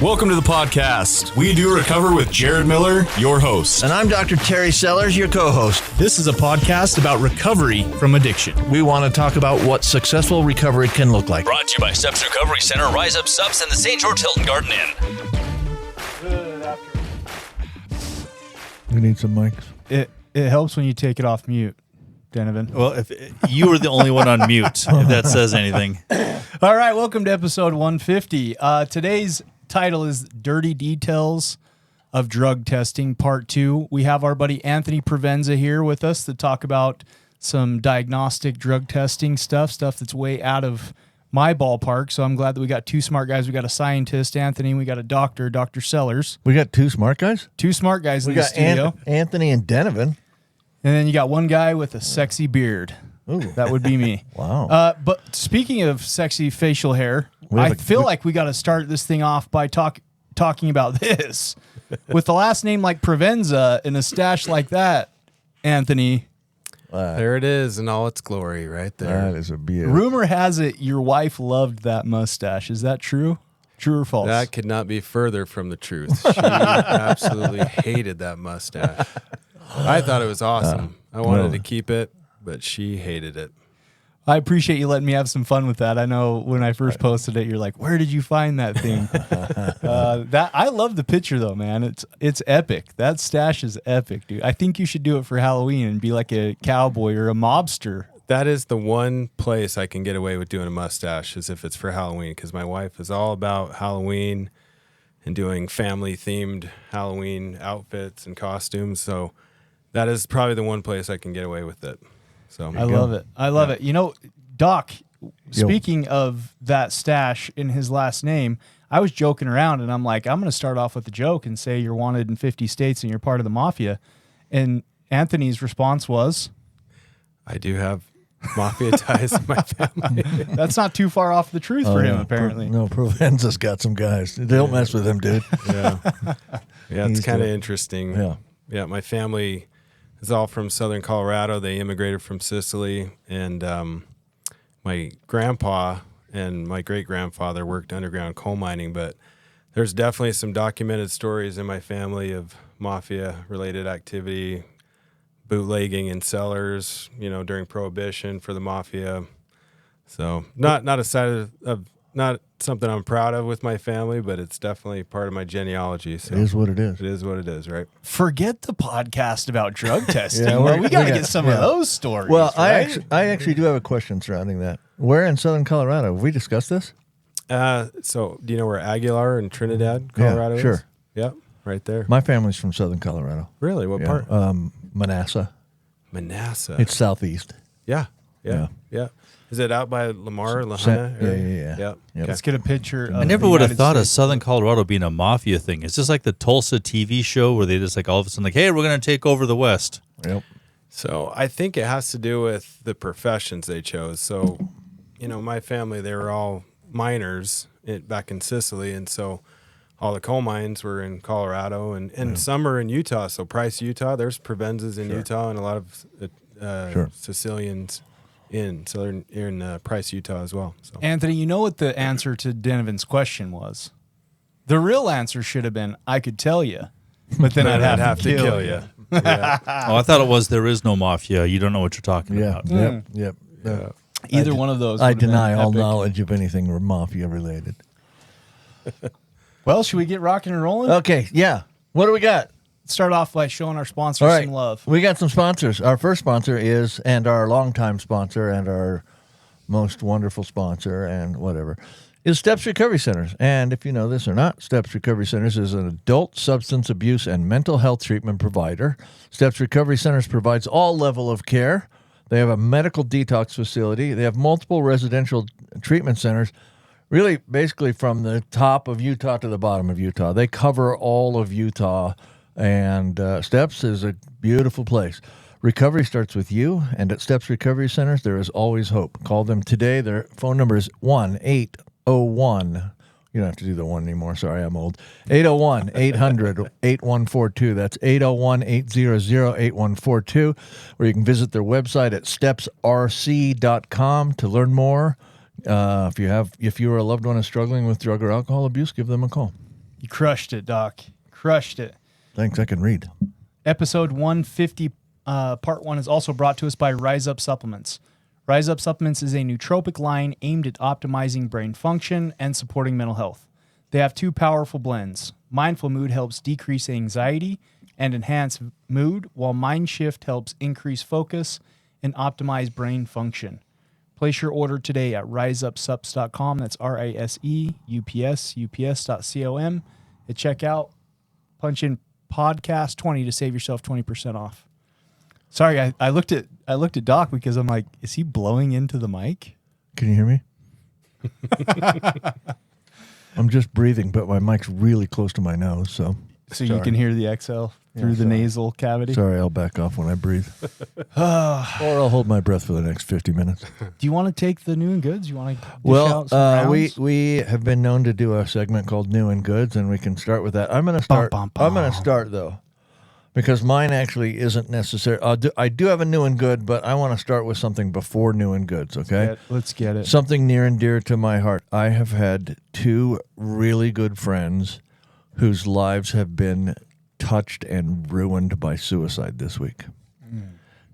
Welcome to the podcast. We do recover with Jared Miller, your host. And I'm Dr. Terry Sellers, your co-host. This is a podcast about recovery from addiction. We want to talk about what successful recovery can look like. Brought to you by Steps Recovery Center, Rise Up Subs, and the St. George Hilton Garden Inn. We need some mics. It helps when you take it off mute, Donovan. Well, if you were the only one on mute, if that says anything. All right, welcome to episode 150. Today's title is Dirty Details of Drug Testing, Part 2. We have our buddy Anthony Provenza here with us to talk about some diagnostic drug testing stuff that's way out of my ballpark. So I'm glad that we got two smart guys. We got a scientist, Anthony, we got a doctor, Dr. Sellers. We got two smart guys? Two smart guys in the studio. Anthony and Donovan. And then you got one guy with a sexy beard. Ooh. That would be me. Wow. But speaking of sexy facial hair, I feel like we got to start this thing off by talking about this. With the last name like Provenza and a stash like that, Anthony. There it is in all its glory right there. That is a beauty. Rumor has it your wife loved that mustache. Is that true? True or false? That could not be further from the truth. She absolutely hated that mustache. I thought it was awesome. I wanted to keep it, but she hated it. I appreciate you letting me have some fun with that. I know when I first posted it, you're like, "Where did you find that thing?" That I love the picture though, man. It's epic. That stash is epic, dude. I think you should do it for Halloween and be like a cowboy or a mobster. That is the one place I can get away with doing a mustache, is if it's for Halloween, because my wife is all about Halloween and doing family-themed Halloween outfits and costumes. So that is probably the one place I can get away with it. So I love it. I love it. You know, Doc, speaking of that stash in his last name, I was joking around and I'm like, I'm going to start off with a joke and say you're wanted in 50 states and you're part of the mafia. And Anthony's response was, I do have mafia ties in my family. That's not too far off the truth for him, apparently. Provenza's got some guys. Don't mess with him, dude. Yeah, it's kind of interesting. Yeah, my family is all from southern Colorado. They immigrated from Sicily, and my grandpa and my great-grandfather worked underground coal mining, but there's definitely some documented stories in my family of mafia-related activity, bootlegging in cellars, during Prohibition for the mafia. So not a side of not something I'm proud of with my family, but it's definitely part of my genealogy. So it is what it is. It is what it is, right? Forget the podcast about drug testing. We got to get some of those stories. Well, right? I actually do have a question surrounding that. Where in southern Colorado? Have we discussed this? So do you know where Aguilar and Trinidad, Colorado is? Sure. Yep, right there. My family's from southern Colorado. Really? What part? Manassas. Manassas. It's southeast. Yeah. Is it out by Lamar, Lahaina? Yeah. Okay. Let's get a picture. I never would have thought of Southern Colorado being a mafia thing. It's just like the Tulsa TV show where they just like all of a sudden like, hey, we're going to take over the West. Yep. So I think it has to do with the professions they chose. So, my family, they were all miners back in Sicily. And so all the coal mines were in Colorado and some are in Utah. So Price, Utah, there's Provenzas in Utah and a lot of Sicilians in Price, Utah as well. So. Anthony, you know what the answer to Donovan's question was? The real answer should have been, I could tell you, but then I'd have to kill you. Yeah. Oh, I thought it was there is no mafia. You don't know what you're talking about. Yep. Either one of those. I deny all knowledge of anything mafia related. Well, should we get rocking and rolling? Okay, yeah. What do we got? Start off by showing our sponsors some love. We got some sponsors. Our first sponsor is, and our longtime sponsor, and our most wonderful sponsor, and whatever, is Steps Recovery Centers. And if you know this or not, Steps Recovery Centers is an adult substance abuse and mental health treatment provider. Steps Recovery Centers provides all level of care. They have a medical detox facility. They have multiple residential treatment centers, really basically from the top of Utah to the bottom of Utah. They cover all of Utah. And Steps is a beautiful place. Recovery starts with you, and at Steps Recovery Centers, there is always hope. Call them today. Their phone number is 1-801. You don't have to do the one anymore. Sorry, I'm old. 801-800-8142. That's 801-800-8142. Or you can visit their website at stepsrc.com to learn more. If you or a loved one is struggling with drug or alcohol abuse, give them a call. You crushed it, Doc. Crushed it. Thanks, I can read. Episode 150, part 1 is also brought to us by Rise Up Supplements. Rise Up Supplements is a nootropic line aimed at optimizing brain function and supporting mental health. They have 2 powerful blends. Mindful Mood helps decrease anxiety and enhance mood, while Mind Shift helps increase focus and optimize brain function. Place your order today at riseupsups.com. That's RISEUPS, ups.com. At checkout, punch in podcast 20 to save yourself 20% off. Sorry, I looked at Doc because I'm like, is he blowing into the mic? Can you hear me? I'm just breathing, but my mic's really close to my nose, so you can hear the exhale through the nasal cavity. Sorry, I'll back off when I breathe. Or I'll hold my breath for the next 50 minutes. Do you want to take the new and goods? You want to dish out some rounds? we have been known to do a segment called New and Goods, and we can start with that. I'm going to start. I'm going to start though, because mine actually isn't necessary. I do have a new and good, but I want to start with something before new and goods. Okay, let's get it. Something near and dear to my heart. I have had 2 really good friends whose lives have been touched and ruined by suicide this week.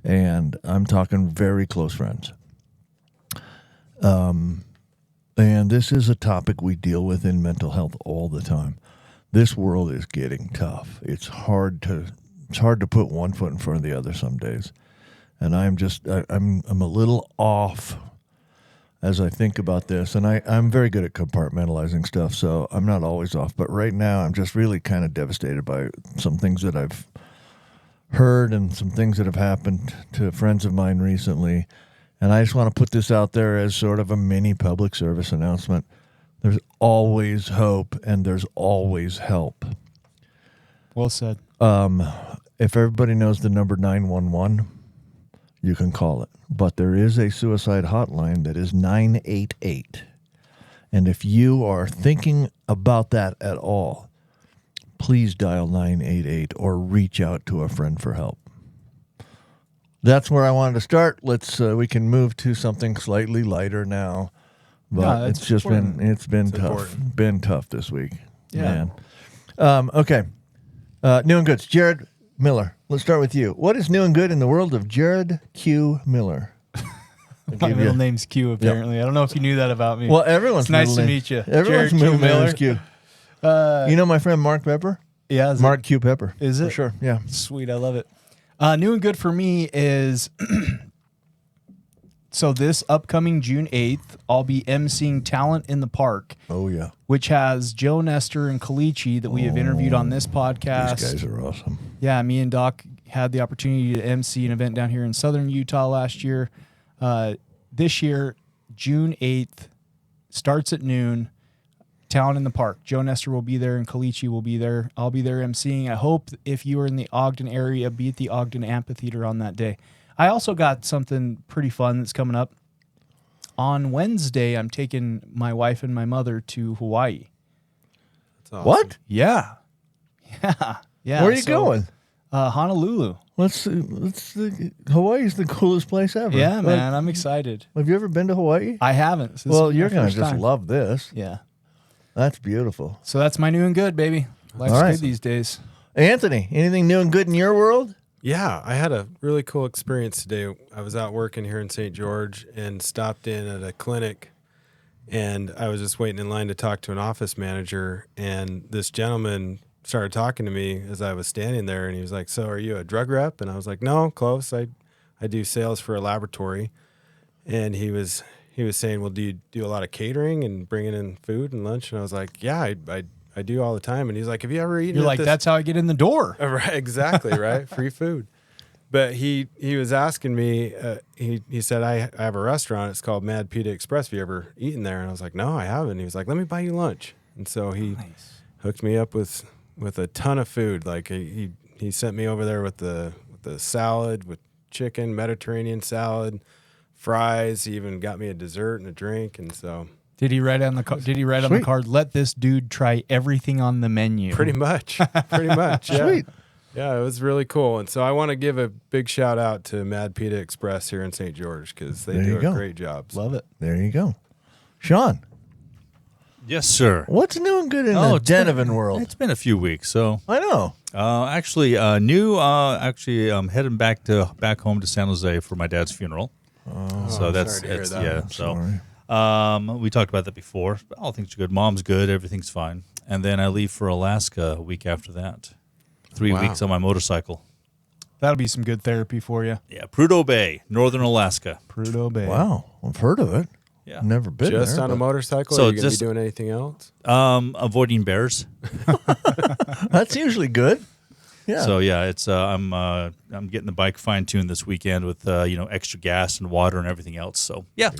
And I'm talking very close friends. And this is a topic we deal with in mental health all the time. This world is getting tough. It's hard to put one foot in front of the other some days. And I'm a little off as I think about this, and I'm very good at compartmentalizing stuff, so I'm not always off. But right now, I'm just really kind of devastated by some things that I've heard and some things that have happened to friends of mine recently. And I just want to put this out there as sort of a mini public service announcement. There's always hope, and there's always help. Well said. If everybody knows the number 911, you can call it. But there is a suicide hotline that is 988. And if you are thinking about that at all, please dial 988 or reach out to a friend for help. That's where I wanted to start. We can move to something slightly lighter now. But it's just been tough. Been tough this week. Yeah. Man. Okay. New and goods. Jared Miller. Let's start with you. What is new and good in the world of Jared Q. Miller? My middle name's Q, apparently. Yep. I don't know if you knew that about me. Well, everyone's nice to meet you. Everyone's middle name is Q. You know my friend Mark Pepper? Yeah. Mark Q. Pepper. Is it? For sure, yeah. Sweet, I love it. New and good for me is... So this upcoming June 8th, I'll be emceeing Talent in the Park. Oh, yeah. Which has Joe Nestor and Kalichi that we have interviewed on this podcast. These guys are awesome. Yeah, me and Doc had the opportunity to MC an event down here in southern Utah last year. This year, June 8th, starts at noon, Talent in the Park. Joe Nestor will be there and Kalichi will be there. I'll be there emceeing. I hope if you are in the Ogden area, be at the Ogden Amphitheater on that day. I also got something pretty fun that's coming up. On Wednesday, I'm taking my wife and my mother to Hawaii. That's awesome. What? Yeah. Yeah. Where are you going? Honolulu. Hawaii's the coolest place ever. Yeah, man. I'm excited. Have you ever been to Hawaii? I haven't. Well, you're going to just love this. Yeah. That's beautiful. So that's my new and good, baby. Life's good these days. Anthony, anything new and good in your world? Yeah, I had a really cool experience today. I was out working here in St. George and stopped in at a clinic, and I was just waiting in line to talk to an office manager, and this gentleman started talking to me as I was standing there, and he was like, "So are you a drug rep?" And I was like, "No, close. I do sales for a laboratory." And he was saying, "Well, do you do a lot of catering and bringing in food and lunch?" And I was like, "Yeah, I do all the time." And he's like, "Have you ever eaten?" You're like, "That's how I get in the door." Right, exactly, right? Free food. But he was asking me, he said, I have a restaurant. It's called Mad Pita Express. Have you ever eaten there? And I was like, "No, I haven't." He was like, "Let me buy you lunch." And so he hooked me up with a ton of food. Like he sent me over there with the salad, with chicken, Mediterranean salad, fries. He even got me a dessert and a drink. And so... Did he write on the card, "Let this dude try everything on the menu"? Pretty much. Yeah. Sweet. Yeah, it was really cool. And so I want to give a big shout out to Mad Pita Express here in St. George because they do a great job. Love it. There you go. Sean. Yes, sir. What's new and good in the Denovan world? It's been a few weeks, so I know. actually, I'm heading back home to San Jose for my dad's funeral. So that's sorry to hear that. yeah. Sorry. So we talked about that before. But all things are good. Mom's good. Everything's fine. And then I leave for Alaska a week after that. 3 weeks on my motorcycle. That'll be some good therapy for you. Yeah, Prudhoe Bay, northern Alaska. Prudhoe Bay. Wow, I've heard of it. Yeah. Never been Just there. on a motorcycle? So Are you going to be just- doing anything else? Avoiding bears. That's usually good. Yeah. So yeah, it's I'm getting the bike fine tuned this weekend with extra gas and water and everything else. So yeah,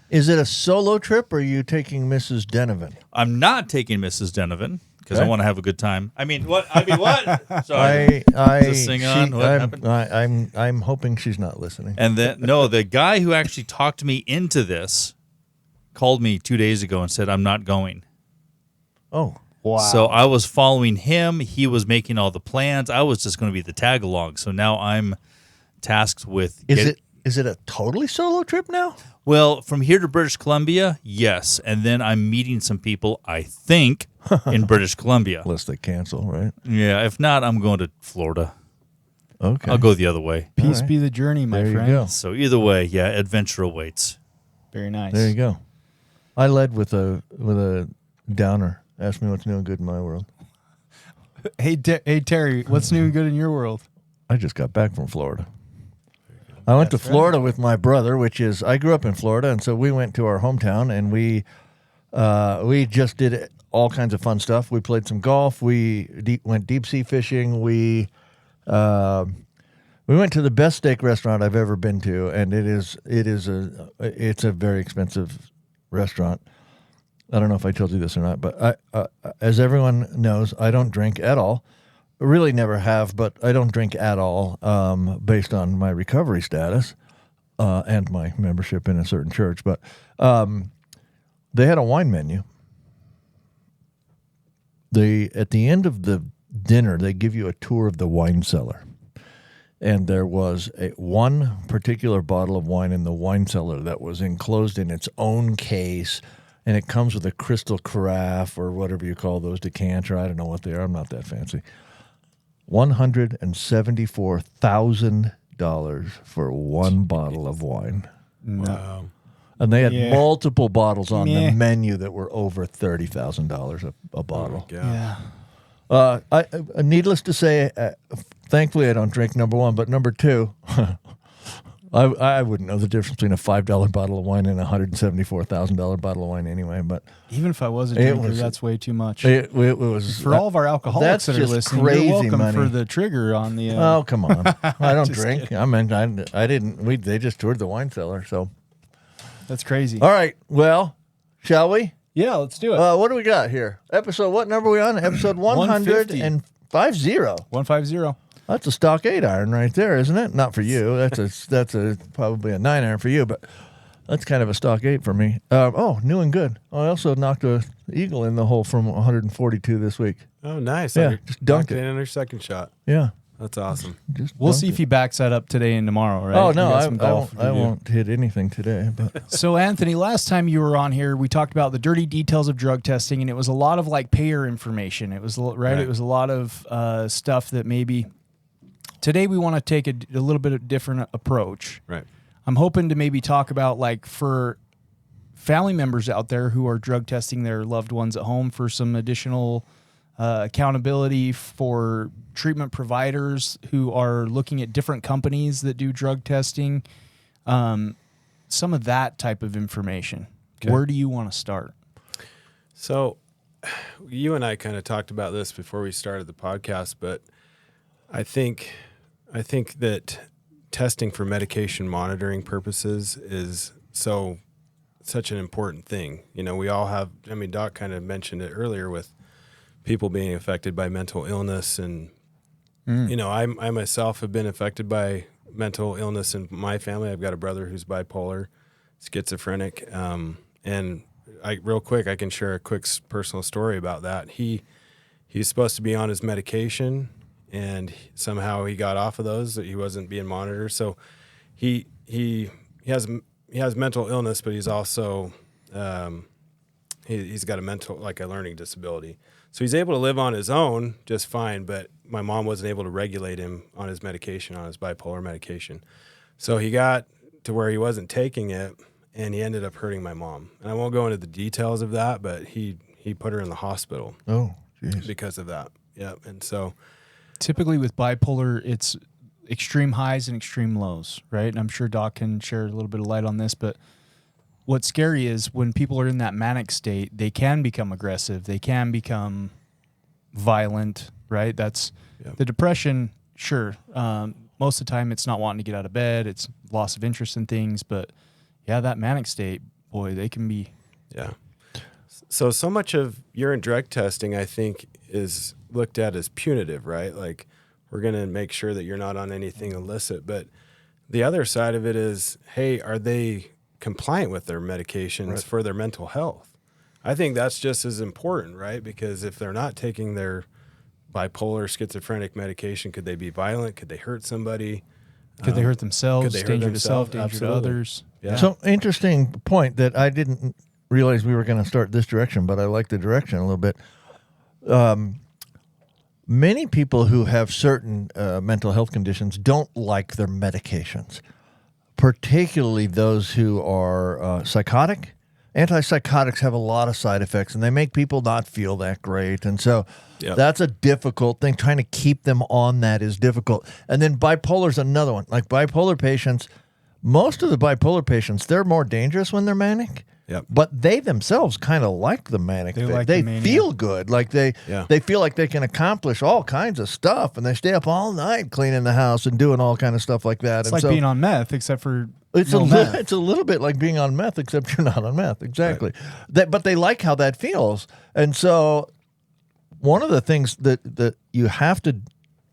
Is it a solo trip or are you taking Mrs. Denovan? I'm not taking Mrs. Denovan because I Okay. want to have a good time. I mean, what? Sorry. I Is this thing on? What happened? I'm hoping she's not listening. And then the guy who actually talked me into this called me 2 days ago and said I'm not going. Oh, Wow. So I was following him. He was making all the plans. I was just going to be the tag along. So now I'm tasked with. is it a totally solo trip now? Well, from here to British Columbia, yes. And then I'm meeting some people, I think, in British Columbia. Unless they cancel, right? Yeah, if not, I'm going to Florida. Okay. I'll go the other way. Peace be the journey, my There you friend. go. So either way, yeah, adventure awaits. Very nice. There you go. I led with a downer. Ask me what's new and good in my world. Hey, Terry, what's new and good in your world? I just got back from Florida. I went to Florida with my brother, I grew up in Florida, and so we went to our hometown, and we just did all kinds of fun stuff. We played some golf. We went deep sea fishing. We went to the best steak restaurant I've ever been to, and it's a very expensive restaurant. I don't know if I told you this or not, but as everyone knows, I don't drink at all. Really never have, but I don't drink at all based on my recovery status and my membership in a certain church. But they had a wine menu. At the end of the dinner, they give you a tour of the wine cellar. And there was one particular bottle of wine in the wine cellar that was enclosed in its own case, and it comes with a crystal carafe or whatever you call those, decanter. I don't know what they are. I'm not that fancy. $174,000 for one bottle of wine. Wow. And they had Yeah. multiple bottles on Meh. the menu that were over $30,000 a bottle. Yeah. Yeah. Needless to say, thankfully I don't drink, number one, but number two, I wouldn't know the difference between a $5 bottle of wine and a $174,000 bottle of wine anyway. But Even if I was a It drinker, was- that's way too much. it was For all of our alcoholics that's that are just listening, crazy you're welcome money. for the trigger on the. Oh, come on! I don't Just drink. I mean, I didn't. They just toured the wine cellar. So, That's crazy. all right. Well, shall we? Yeah, let's do it. What do we got here? Episode. What number are we on? Episode 150. 150. That's a stock 8 iron right there, isn't it? Not for you. That's probably a 9 iron for you, but that's kind of a stock 8 for me. New and good. I also knocked a eagle in the hole from 142 this week. Oh, nice. Yeah, just dunked knocked it. in her second shot. Yeah. That's awesome. We'll see if he backs that up today and tomorrow, right? Oh You no, got some I golf to do. won't hit anything today. But So, Anthony, last time you were on here, we talked about the dirty details of drug testing, and it was a lot of like payer information. It was right. It was a lot of stuff that maybe today we want to take a little bit of different approach. Right. I'm hoping to maybe talk about like for family members out there who are drug testing their loved ones at home for some additional accountability, for treatment providers who are looking at different companies that do drug testing, some of that type of information. Okay. Where do you want to start? So you and I kind of talked about this before we started the podcast, but I think that testing for medication monitoring purposes is such an important thing. You know, we all have, I mean, Doc kind of mentioned it earlier with people being affected by mental illness. And, you know, I myself have been affected by mental illness in my family. I've got a brother who's bipolar, schizophrenic. And real quick, I can share a quick personal story about that. He's supposed to be on his medication, and somehow he got off of those. That he wasn't being monitored. So he has mental illness, but he's also he's got a learning disability. So he's able to live on his own just fine, but my mom wasn't able to regulate him on his medication, on his bipolar medication. So he got to where he wasn't taking it, and he ended up hurting my mom. And I won't go into the details of that, but he put her in the hospital. Oh, geez. Because of that. Yeah. And so typically with bipolar, it's extreme highs and extreme lows, right? And I'm sure Doc can share a little bit of light on this, but what's scary is when people are in that manic state, they can become aggressive. They can become violent, right? That's the depression. Sure. Most of the time it's not wanting to get out of bed. It's loss of interest in things, but yeah, that manic state, boy, they can be. Yeah. So much of urine drug testing, I think, is looked at as punitive, right? Like, we're going to make sure that you're not on anything illicit. But the other side of it is, hey, are they compliant with their medications for their mental health? I think that's just as important, right? Because if they're not taking their bipolar, schizophrenic medication, could they be violent? Could they hurt somebody? Could they hurt themselves? Danger to self, danger Absolutely. to others. Yeah. So interesting point that I didn't realize we were going to start this direction, but I like the direction a little bit. Many people who have certain mental health conditions don't like their medications, particularly those who are psychotic. Antipsychotics have a lot of side effects, and they make people not feel that great. And so that's a difficult thing. Trying to keep them on that is difficult. And then bipolar is another one. Like bipolar patients, most of the bipolar patients, they're more dangerous when they're manic. Yep. But they themselves kind of like the manic phase. like They the mania. feel good. Like they feel like they can accomplish all kinds of stuff, and they stay up all night cleaning the house and doing all kind of stuff like that. It's and like so being on meth, except for it's no meth. it's a little bit like being on meth, except you're not on meth. Exactly. But they like how that feels. And so one of the things that you have to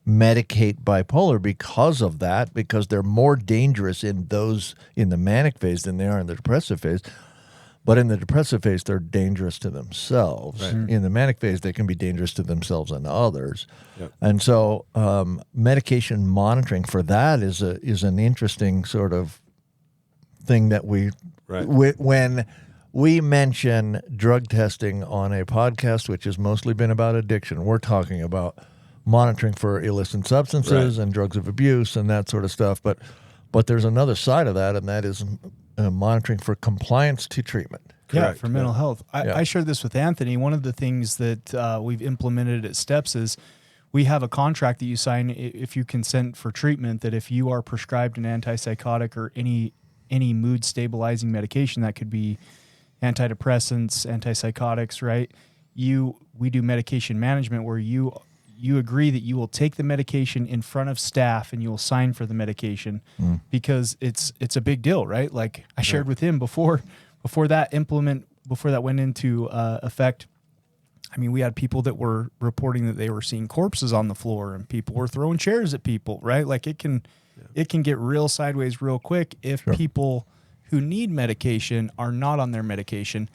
medicate bipolar because of that, because they're more dangerous in the manic phase than they are in the depressive phase. But in the depressive phase, they're dangerous to themselves. Right. In the manic phase, they can be dangerous to themselves and others. Yep. And so medication monitoring for that is an interesting sort of thing that when we mention drug testing on a podcast, which has mostly been about addiction, we're talking about monitoring for illicit substances and drugs of abuse and that sort of stuff. But there's another side of that, and that is monitoring for compliance to treatment. Yeah, for mental health. I shared this with Anthony. One of the things that we've implemented at Steps is we have a contract that you sign if you consent for treatment, that if you are prescribed an antipsychotic or any mood stabilizing medication, that could be antidepressants, antipsychotics, right? We do medication management where you agree that you will take the medication in front of staff and you will sign for the medication because it's a big deal, right? Like I shared with him before that went into effect. I mean, we had people that were reporting that they were seeing corpses on the floor and people were throwing chairs at people, right? Like it can get real sideways real quick if people who need medication are not on their medication.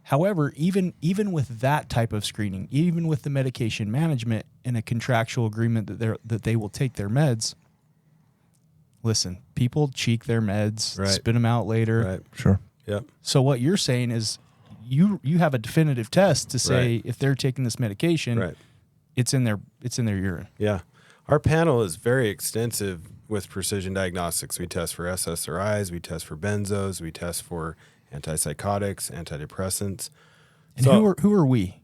However, even with that type of screening, even with the medication management and a contractual agreement that they will take their meds, listen, people cheek their meds, spit them out later. Right. Sure. Yep. So what you're saying is you have a definitive test to say if they're taking this medication, it's in their urine. Yeah. Our panel is very extensive with precision diagnostics. We test for SSRIs, we test for benzos, we test for antipsychotics, antidepressants. And so, who are we?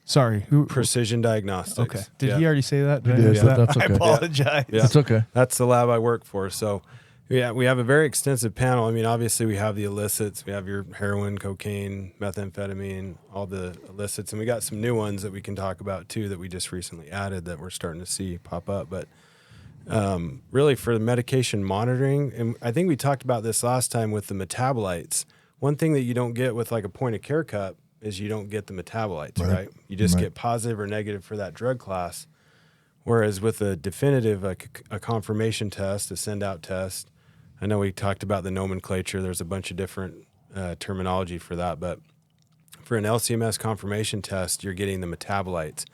Sorry, who? Precision Diagnostics. Okay. Did he already say that? He did. That's okay. I apologize. Yeah. It's okay. That's the lab I work for. So, we have a very extensive panel. I mean, obviously, we have the illicits. We have your heroin, cocaine, methamphetamine, all the illicits. And we got some new ones that we can talk about, too, that we just recently added that we're starting to see pop up. But really, for the medication monitoring, and I think we talked about this last time with the metabolites. One thing that you don't get with like a point of care cup is you don't get the metabolites, right? You just get positive or negative for that drug class. Whereas with a definitive, a confirmation test, a send out test, I know we talked about the nomenclature. There's a bunch of different terminology for that, but for an LCMS confirmation test, you're getting the metabolites.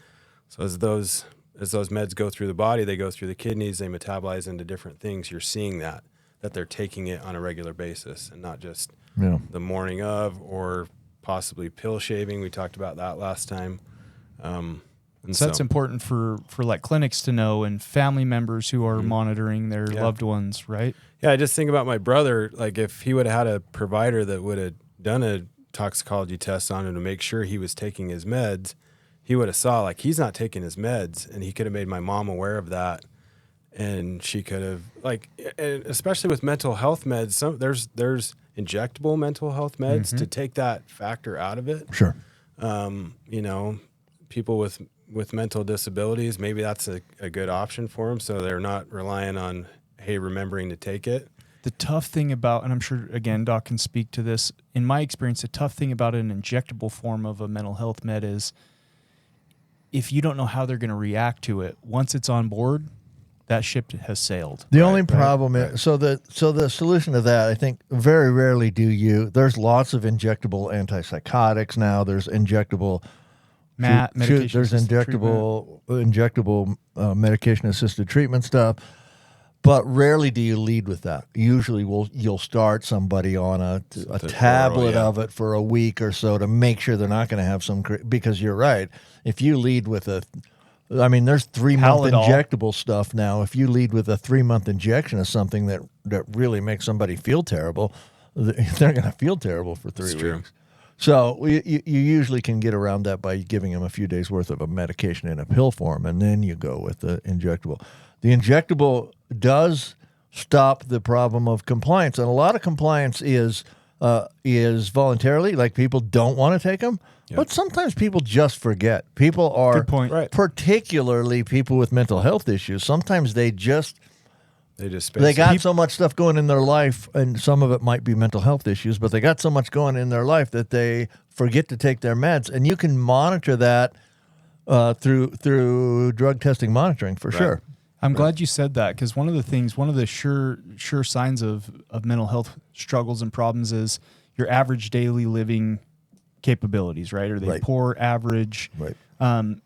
So as those meds go through the body, they go through the kidneys, they metabolize into different things. You're seeing that they're taking it on a regular basis and not just the morning of or possibly pill shaving. We talked about that last time. So that's important for like clinics to know and family members who are monitoring their loved ones, right? Yeah, I just think about my brother. Like if he would have had a provider that would have done a toxicology test on him to make sure he was taking his meds, he would have saw like he's not taking his meds, and he could have made my mom aware of that, and she could have and especially with mental health meds. There's injectable mental health meds to take that factor out of it. Sure. People with mental disabilities, maybe that's a good option for them, so they're not relying on remembering to take it. The tough thing about, and I'm sure, again, Doc can speak to this, in my experience, the tough thing about an injectable form of a mental health med is if you don't know how they're going to react to it, once it's on board, that ship has sailed. The only problem is, so the solution to that, I think, very rarely there's lots of injectable antipsychotics now. There's injectable there's injectable medication-assisted treatment stuff. But rarely do you lead with that. Usually you'll start somebody on a tablet of it for a week or so to make sure they're not going to have because you're right. If you lead with there's 3-month injectable stuff now. If you lead with a 3-month injection of something that really makes somebody feel terrible, they're going to feel terrible for 3 weeks. True. So you usually can get around that by giving them a few days worth of a medication in a pill form, and then you go with the injectable. The injectable does stop the problem of compliance, and a lot of compliance is voluntarily, like people don't want to take them, but sometimes people just forget. People are, good point. Right. Particularly people with mental health issues. Sometimes they got so much stuff going in their life, and some of it might be mental health issues, but they got so much going in their life that they forget to take their meds, and you can monitor that through drug testing monitoring for sure. I'm glad you said that, because one of the sure signs of mental health struggles and problems is your average daily living capabilities, right? Are they poor, average? Right. And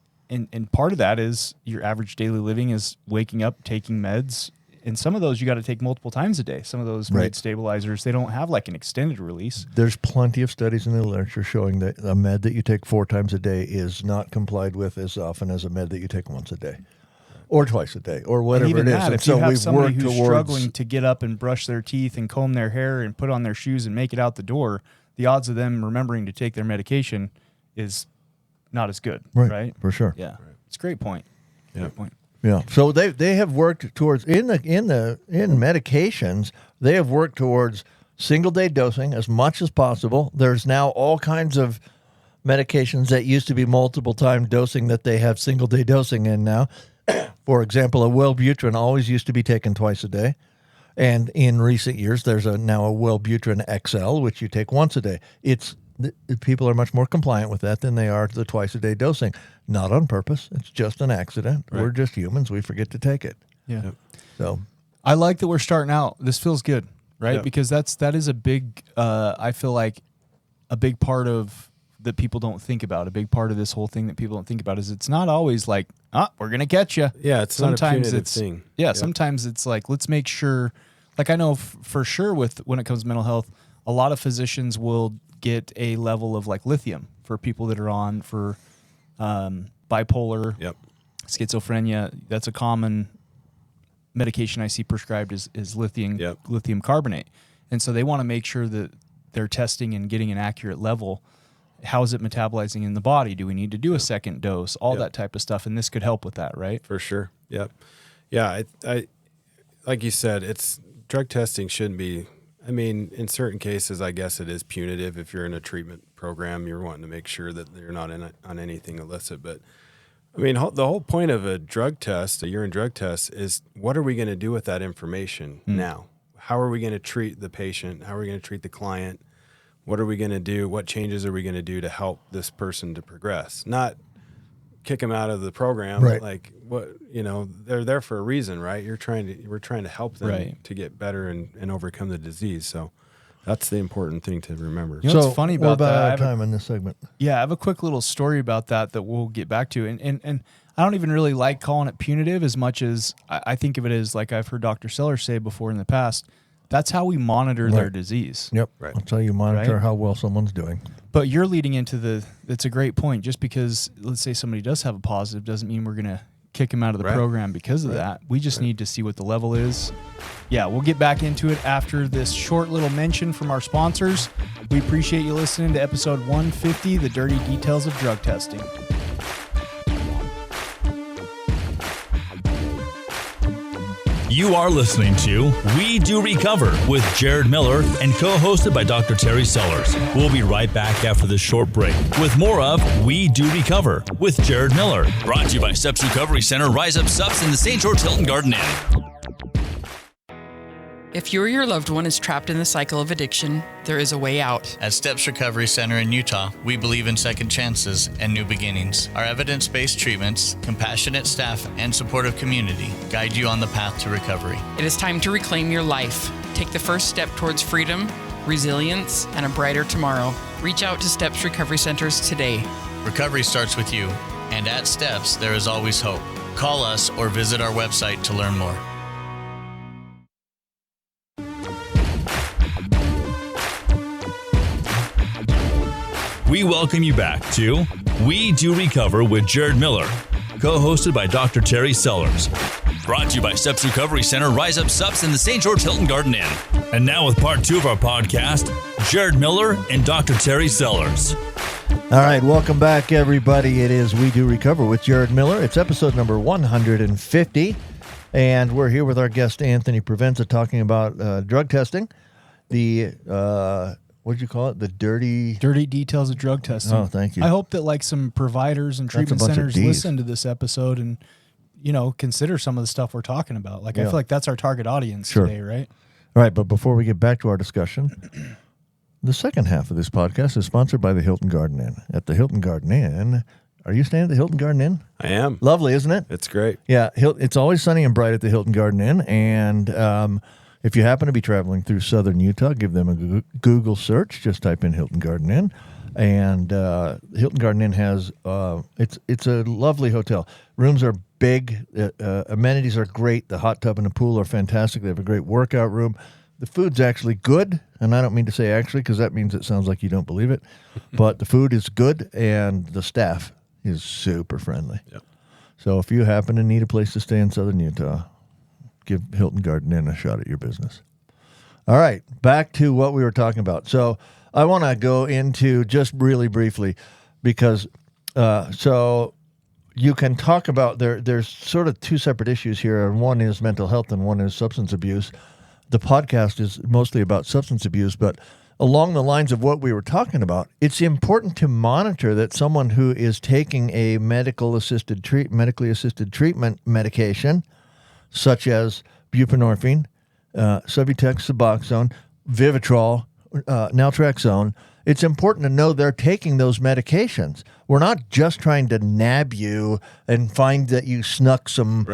part of that is your average daily living is waking up, taking meds, and some of those you got to take multiple times a day. Some of those mood stabilizers, they don't have like an extended release. There's plenty of studies in the literature showing that a med that you take 4 times a day is not complied with as often as a med that you take once a day. Or twice a day, or whatever it is. That, if you have somebody who's struggling to get up and brush their teeth and comb their hair and put on their shoes and make it out the door, the odds of them remembering to take their medication is not as good, right? For sure. Yeah, it's a great point. Yeah. Great point. Yeah. So they have worked towards in medications. They have worked towards single day dosing as much as possible. There's now all kinds of medications that used to be multiple time dosing that they have single day dosing in now. For example, a Wellbutrin always used to be taken twice a day. And in recent years, there's now a Wellbutrin XL, which you take once a day. People are much more compliant with that than they are to the twice a day dosing. Not on purpose. It's just an accident. Right. We're just humans. We forget to take it. Yeah. Yep. So I like that we're starting out. This feels good, right? Yep. Because that is a big, I feel like a big part of that people don't think about. A big part of this whole thing that people don't think about is it's not always like, we're going to catch you. Yeah, it's sometimes not a punitive thing. Yeah, yep. Sometimes it's like, let's make sure, like I know for sure when it comes to mental health, a lot of physicians will get a level of like lithium for people that are on for bipolar, schizophrenia. That's a common medication I see prescribed is lithium carbonate. And so they want to make sure that they're testing and getting an accurate level. How is it metabolizing in the body? Do we need to do a second dose? All that type of stuff. And this could help with that, right? For sure. Yep. Yeah. I like you said, drug testing shouldn't be, in certain cases, I guess it is punitive. If you're in a treatment program, you're wanting to make sure that you're not on anything illicit. But the whole point of a drug test, a urine drug test, is what are we going to do with that information now? How are we going to treat the patient? How are we going to treat the client? What are we going to do? What changes are we going to do to help this person to progress? Not kick them out of the program. Right. Like they're there for a reason, right? We're trying to help them to get better and overcome the disease. So that's the important thing to remember. You know what's funny about that? Our time in this segment. Yeah, I have a quick little story about that we'll get back to. And I don't even really like calling it punitive as much as I think of it as, like I've heard Dr. Sellers say before in the past, That's how we monitor their disease. Yep. Right. That's how you monitor how well someone's doing. But you're leading into it's a great point. Just because, let's say somebody does have a positive doesn't mean we're going to kick them out of the program because of that. We just need to see what the level is. Yeah, we'll get back into it after this short little mention from our sponsors. We appreciate you listening to episode 150, The Dirty Details of Drug Testing. You are listening to We Do Recover with Jared Miller and co-hosted by Dr. Terry Sellers. We'll be right back after this short break with more of We Do Recover with Jared Miller. Brought to you by Steps Recovery Center, Rise Up Subs in the St. George Hilton Garden Inn. If you or your loved one is trapped in the cycle of addiction, there is a way out. At Steps Recovery Center in Utah, we believe in second chances and new beginnings. Our evidence-based treatments, compassionate staff, and supportive community guide you on the path to recovery. It is time to reclaim your life. Take the first step towards freedom, resilience, and a brighter tomorrow. Reach out to Steps Recovery Centers today. Recovery starts with you, and at Steps, there is always hope. Call us or visit our website to learn more. We welcome you back to We Do Recover with Jared Miller, co-hosted by Dr. Terry Sellers. Brought to you by Steps Recovery Center, Rise Up Subs in the St. George Hilton Garden Inn. And now with part 2 of our podcast, Jared Miller and Dr. Terry Sellers. All right, welcome back, everybody. It is We Do Recover with Jared Miller. It's episode number 150, and we're here with our guest, Anthony Provenza, talking about drug testing. What'd you call it? The dirty details of drug testing. Oh, thank you. I hope that some providers and treatment centers listen to this episode and, consider some of the stuff we're talking about. I feel like that's our target audience today, right? All right, but before we get back to our discussion, the second half of this podcast is sponsored by the Hilton Garden Inn. At the Hilton Garden Inn, are you staying at the Hilton Garden Inn? I am. Lovely, isn't it? It's great. Yeah, it's always sunny and bright at the Hilton Garden Inn, and if you happen to be traveling through southern Utah, give them a Google search. Just type in Hilton Garden Inn. And Hilton Garden Inn has, it's a lovely hotel. Rooms are big. Amenities are great. The hot tub and the pool are fantastic. They have a great workout room. The food's actually good. And I don't mean to say actually because that means it sounds like you don't believe it. But the food is good and the staff is super friendly. Yep. So if you happen to need a place to stay in southern Utah, give Hilton Garden Inn a shot at your business. All right, back to what we were talking about. So I want to go into just really briefly because so you can talk about there's sort of two separate issues here. And one is mental health and one is substance abuse. The podcast is mostly about substance abuse, but along the lines of what we were talking about, it's important to monitor that someone who is taking a medically assisted treatment medication, such as buprenorphine, Subutex, Suboxone, Vivitrol, naltrexone, it's important to know they're taking those medications. We're not just trying to nab you and find that you snuck some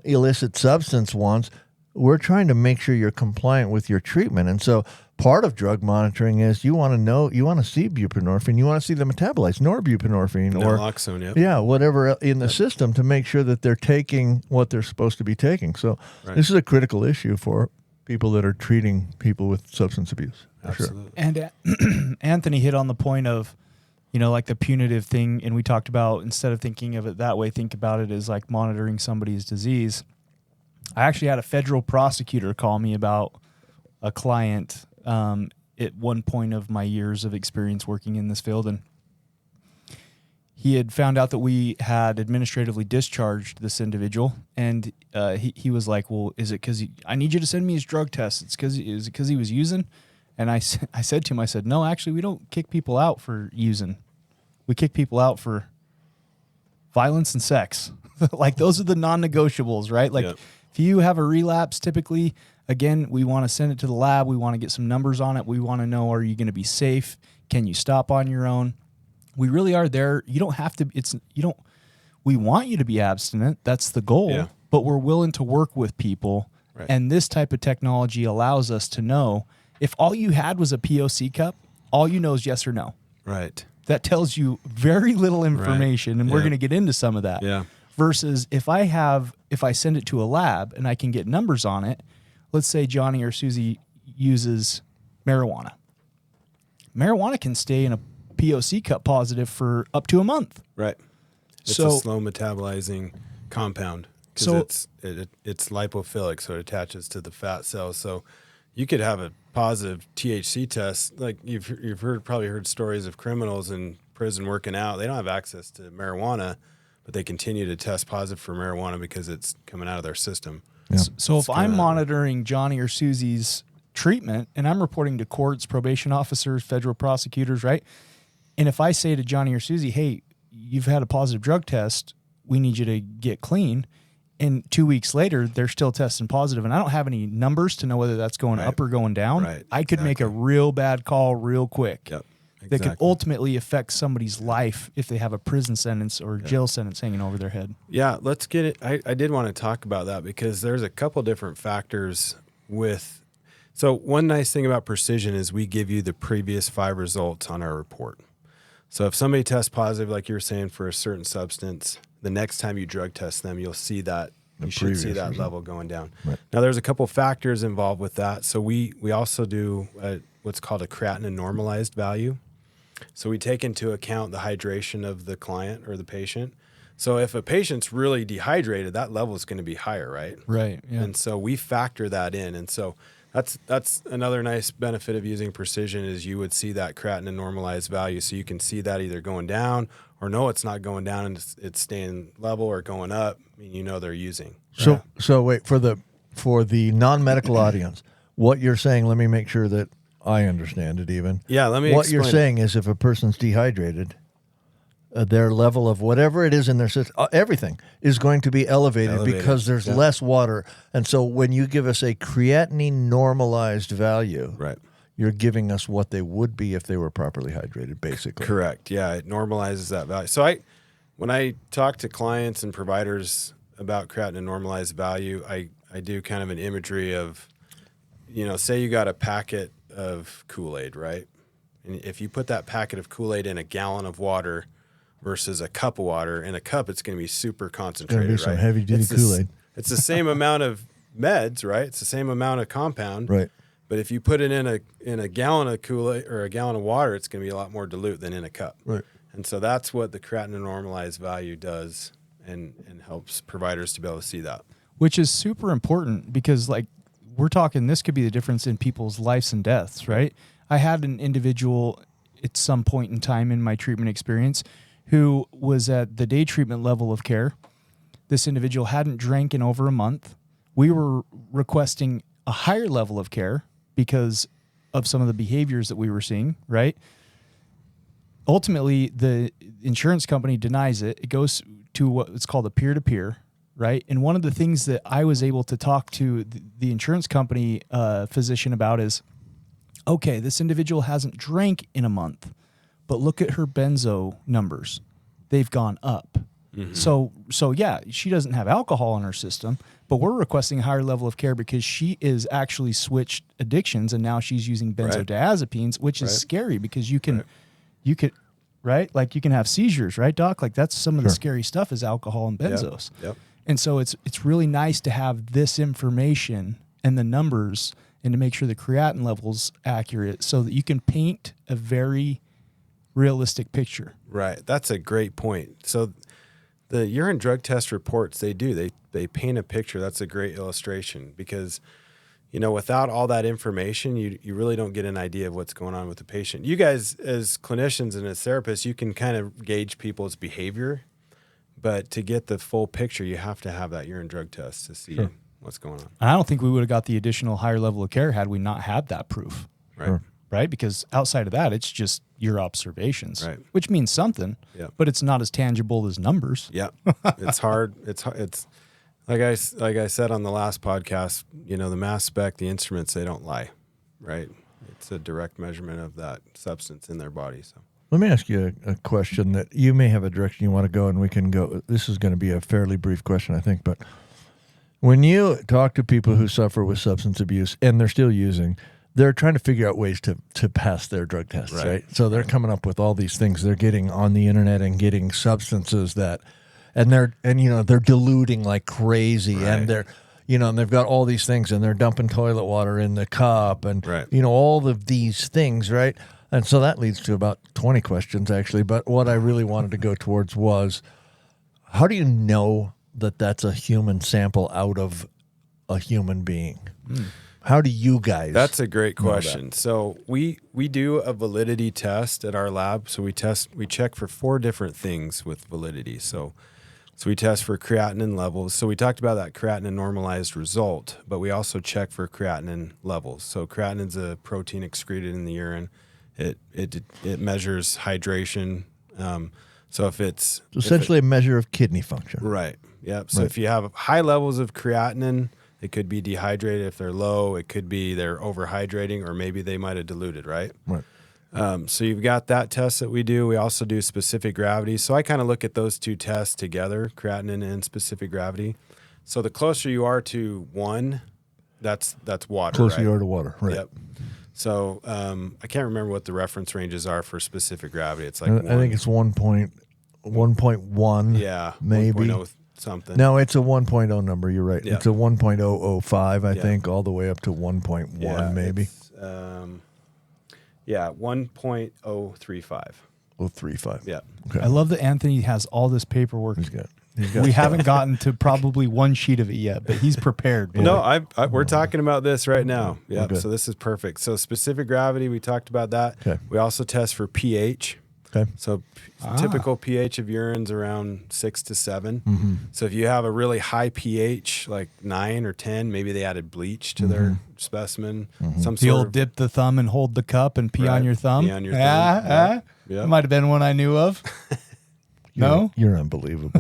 illicit substance once. We're trying to make sure you're compliant with your treatment. And so part of drug monitoring is you want to see buprenorphine, you want to see the metabolites, norbuprenorphine or naloxone, whatever in the system to make sure that they're taking what they're supposed to be taking. So this is a critical issue for people that are treating people with substance abuse. Absolutely. Sure. And Anthony hit on the point of, the punitive thing. And we talked about, instead of thinking of it that way, think about it as like monitoring somebody's disease. I actually had a federal prosecutor call me about a client at one point of my years of experience working in this field, and he had found out that we had administratively discharged this individual, and he was like, "Well, is it because I need you to send me his drug test? Is it because he was using?" And I said to him, I said, "No, actually, we don't kick people out for using. We kick people out for violence and sex. Like those are the non-negotiables, right? Like." Yep. If you have a relapse, typically, again, we want to send it to the lab. We want to get some numbers on it. We want to know, are you going to be safe? Can you stop on your own? We really are there. You don't have to, we want you to be abstinent. That's the goal, but we're willing to work with people. Right. And this type of technology allows us to know if all you had was a POC cup, all you know is yes or no. Right. That tells you very little information, and we're going to get into some of that. Yeah. Versus if I send it to a lab and I can get numbers on it, let's say Johnny or Susie uses marijuana. Marijuana can stay in a POC cup positive for up to a month. Right. It's So- a slow metabolizing compound because it's lipophilic, so it attaches to the fat cells. So you could have a positive THC test. Like you've probably heard stories of criminals in prison working out. They don't have access to marijuana, but they continue to test positive for marijuana because it's coming out of their system. Yeah. So if I'm monitoring Johnny or Susie's treatment and I'm reporting to courts, probation officers, federal prosecutors, right? And if I say to Johnny or Susie, hey, you've had a positive drug test, we need you to get clean. And 2 weeks later, they're still testing positive, and I don't have any numbers to know whether that's going up or going down. Right. I could make a real bad call real quick. Yep. That could ultimately affect somebody's life if they have a prison sentence or jail sentence hanging over their head. Yeah, let's get it. I did want to talk about that because there's a couple different factors with. So one nice thing about Precision is we give you the previous 5 results on our report. So if somebody tests positive, like you were saying, for a certain substance, the next time you drug test them, you'll see that you should see that level going down. Right. Now, there's a couple factors involved with that. So we also do what's called a creatinine normalized value. So we take into account the hydration of the client or the patient. So if a patient's really dehydrated, that level is going to be higher, right? Right. Yeah. And so we factor that in. And so that's another nice benefit of using Precision is you would see that creatinine normalized value. So you can see that either going down or no, it's not going down and it's staying level or going up. I mean, you know they're using. So wait, for the non-medical audience, what you're saying, let me make sure that I understand it even. Yeah, let me What you're explain saying is if a person's dehydrated, their level of whatever it is in their system, everything is going to be elevated because there's less water. And so when you give us a creatinine normalized value, right, you're giving us what they would be if they were properly hydrated, basically. Correct. Yeah, it normalizes that value. So when I talk to clients and providers about creatinine normalized value, I do kind of an imagery of, say you got a packet of Kool-Aid, right? And if you put that packet of Kool-Aid in a gallon of water versus a cup of water, in a cup it's going to be super concentrated, It's going to be right? some heavy-duty Kool-Aid. It's the same amount of meds, right? It's the same amount of compound. Right. But if you put it in a gallon of Kool-Aid or a gallon of water, it's going to be a lot more dilute than in a cup. Right. And so that's what the creatinine normalized value does and helps providers to be able to see that. Which is super important because, like, we're talking, this could be the difference in people's lives and deaths, right? I had an individual at some point in time in my treatment experience who was at the day treatment level of care. This individual hadn't drank in over a month. We were requesting a higher level of care because of some of the behaviors that we were seeing, right? Ultimately, the insurance company denies it. It goes to what's called a peer-to-peer, right? And one of the things that I was able to talk to the insurance company physician about is, okay, this individual hasn't drank in a month, but look at her benzo numbers. They've gone up. Mm-hmm. So yeah, she doesn't have alcohol in her system, but we're requesting a higher level of care because she is actually switched addictions and now she's using benzodiazepines, which is scary because you could, right? Like you can have seizures, right, Doc? Like that's some of the scary stuff is alcohol and benzos. Yep. And so it's really nice to have this information and the numbers and to make sure the creatinine level's accurate so that you can paint a very realistic picture. Right. That's a great point. So the urine drug test reports, they paint a picture. That's a great illustration because, without all that information, you really don't get an idea of what's going on with the patient. You guys, as clinicians and as therapists, you can kind of gauge people's behavior, but to get the full picture, you have to have that urine drug test to see what's going on. And I don't think we would have got the additional higher level of care had we not had that proof. Right. Right? Because outside of that, it's just your observations, right, which means something, but it's not as tangible as numbers. Yeah. It's hard. It's like I said on the last podcast, the mass spec, the instruments, they don't lie, right? It's a direct measurement of that substance in their body. So let me ask you a question that you may have a direction you want to go, and we can go. This is going to be a fairly brief question, I think, but when you talk to people who suffer with substance abuse and they're still using, they're trying to figure out ways to pass their drug tests, right? So they're coming up with all these things. They're getting on the internet and getting substances that, and they're diluting like crazy, and they're, and they've got all these things, and they're dumping toilet water in the cup, and all of these things, right? And so that leads to about 20 questions, actually. But what I really wanted to go towards was, how do you know that that's a human sample out of a human being? How do you guys? That's a great question. So we do a validity test at our lab. So we check for 4 different things with validity. So we test for creatinine levels. So we talked about that creatinine normalized result, but we also check for creatinine levels. So creatinine's a protein excreted in the urine. It measures hydration. So if it's essentially a measure of kidney function. Right. Yep. So if you have high levels of creatinine, it could be dehydrated. If they're low, it could be they're overhydrating, or maybe they might have diluted, right? Right. So you've got that test that we do. We also do specific gravity. So I kind of look at those 2 tests together, creatinine and specific gravity. So the closer you are to 1, that's water. Closer you are to water, right? Yep. So I can't remember what the reference ranges are for specific gravity. It's like I think it's 1.1. Yeah, maybe 1.0 something. No, it's a 1.0 number. You're right. Yeah. It's a 1.005, I think, all the way up to 1.1, maybe. 1.035. 035. Yeah. Okay. I love that Anthony has all this paperwork. He's got We haven't gotten to probably one sheet of it yet, but he's prepared. Boy. No, we're talking about this right now. Yeah, Okay. so this is perfect. So specific gravity, we talked about that. Okay. We also test for pH. Okay. So typical pH of urine's around 6 to 7. Mm-hmm. So if you have a really high pH, like 9 or 10, maybe they added bleach to their specimen. Some The sort old of dip the thumb and hold the cup and pee on Right. your thumb. Pee on your thumb. Yeah. That might have been one I knew of. No? You're unbelievable.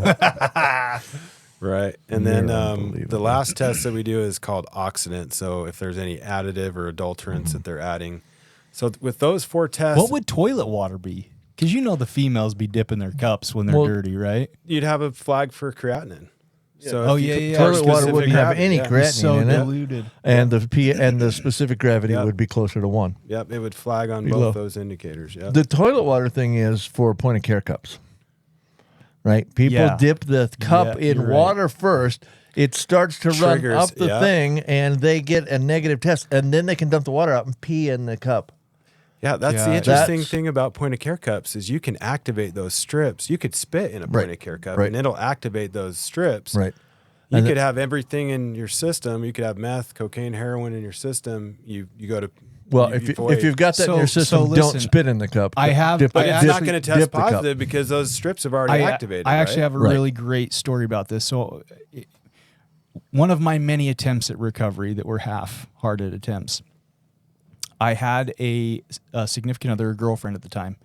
Right. And You're then unbelievable. the last test that we do is called oxidant. So if there's any additive or adulterants that they're adding. So with those 4 tests, What would toilet water be? Because the females be dipping their cups when they're dirty, right? you'd have a flag for creatinine. So Oh, if you yeah, took yeah. Toilet water specific wouldn't have gravity, any yeah. creatinine So in it, diluted. and the specific gravity Yep. would be closer to 1. Yep, it would flag on Be both low. those indicators. Yep. The toilet water thing is for point of care cups, right? People Yeah. dip the cup Yeah, in you're right. water first. It starts to Triggers, run up the yeah. thing, and they get a negative test, and then they can dump the water out and pee in the cup. Yeah, that's Yeah. the interesting That's- thing about point of care cups is you can activate those strips. You could spit in a point Right. of care cup Right. and it'll activate those strips. Right. You And could have everything in your system. You could have meth, cocaine, heroin in your system. You go to Well, you if avoid- you've got that in So- your system, so listen, don't spit in the cup. I have- Dip, but I it's dip- not going to test dip the cup. positive because those strips have already activated. I actually right? have a Right. really great story about this. So, one of my many attempts at recovery that were half-hearted attempts, I had a significant other, a girlfriend at the time,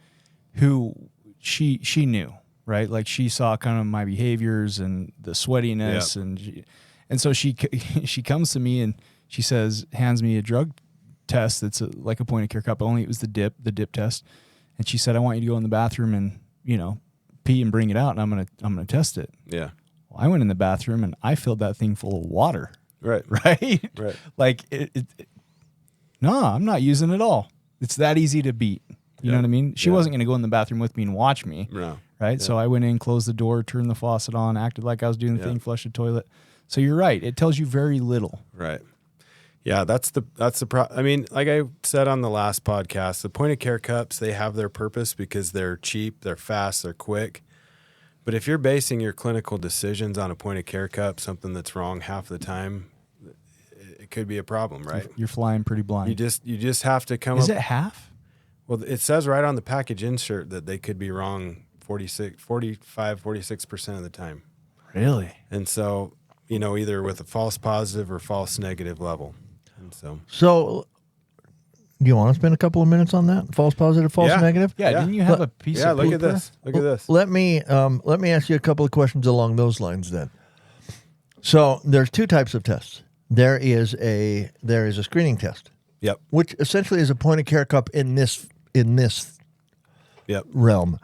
who she knew, right? Like she saw kind of my behaviors and the sweatiness, and so she comes to me and she says, hands me a drug test that's like a point of care cup. Only it was the dip test, and she said, I want you to go in the bathroom and pee and bring it out, and I'm gonna test it. Yeah. Well, I went in the bathroom and I filled that thing full of water. Right. Right. Right. Like no, I'm not using it all. It's that easy to beat. You know what I mean? She Yeah. wasn't going to go in the bathroom with me and watch me. No. Right. So I went in, closed the door, turned the faucet on, acted like I was doing the thing, flushed the toilet. So you're right. It tells you very little. Right. Yeah, that's the I mean, like I said on the last podcast, the point of care cups, they have their purpose because they're cheap, they're fast, they're quick. But if you're basing your clinical decisions on a point of care cup, something that's wrong half the time, it could be a problem, right? You're flying pretty blind. You just have to come Is up. it half? Well, it says right on the package insert that they could be wrong 46% of the time. Really? And so, either with a false positive or false negative level. And So, do you want to spend a couple of minutes on that? False positive, false Yeah. negative? Yeah. Didn't you have a piece yeah, of look paper? at this. Look at this. Let me ask you a couple of questions along those lines then. So there's 2 types of tests. There is a screening test, Yep. which essentially is a point of care cup in this Yep. realm,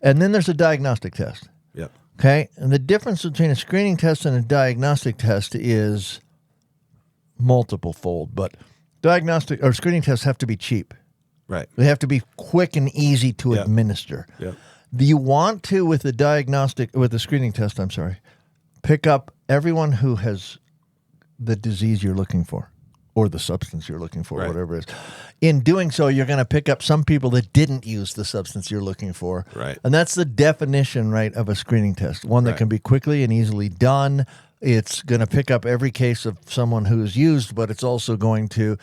and then there's a diagnostic test. Yep. Okay, and the difference between a screening test and a diagnostic test is multiple fold. But diagnostic or screening tests have to be cheap. Right. They have to be quick and easy to Yep. administer. Yep. Do you want to, with the screening test, pick up everyone who has the disease you're looking for or the substance you're looking for, Right. whatever it is. In doing so, you're going to pick up some people that didn't use the substance you're looking for. Right. And that's the definition, right, of a screening test, one that Right. can be quickly and easily done. It's going to pick up every case of someone who's used, but it's also going to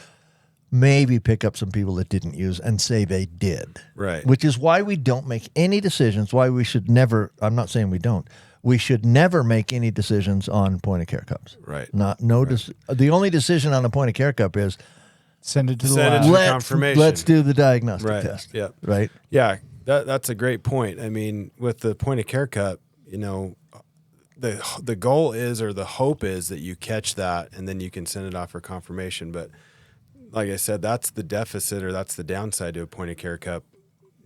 maybe pick up some people that didn't use and say they did. Right. Which is why we don't make any decisions, why we should never, I'm not saying we don't, we should never make any decisions on point-of-care cups. Right. The only decision on a point-of-care cup is Send it to the Send it lab. to- confirmation. let's do the diagnostic Right. test. Yep. Right? Yeah, that's a great point. I mean, with the point of care cup, the goal is, or the hope is, that you catch that and then you can send it off for confirmation. But like I said, that's the deficit, or that's the downside to a point of care cup.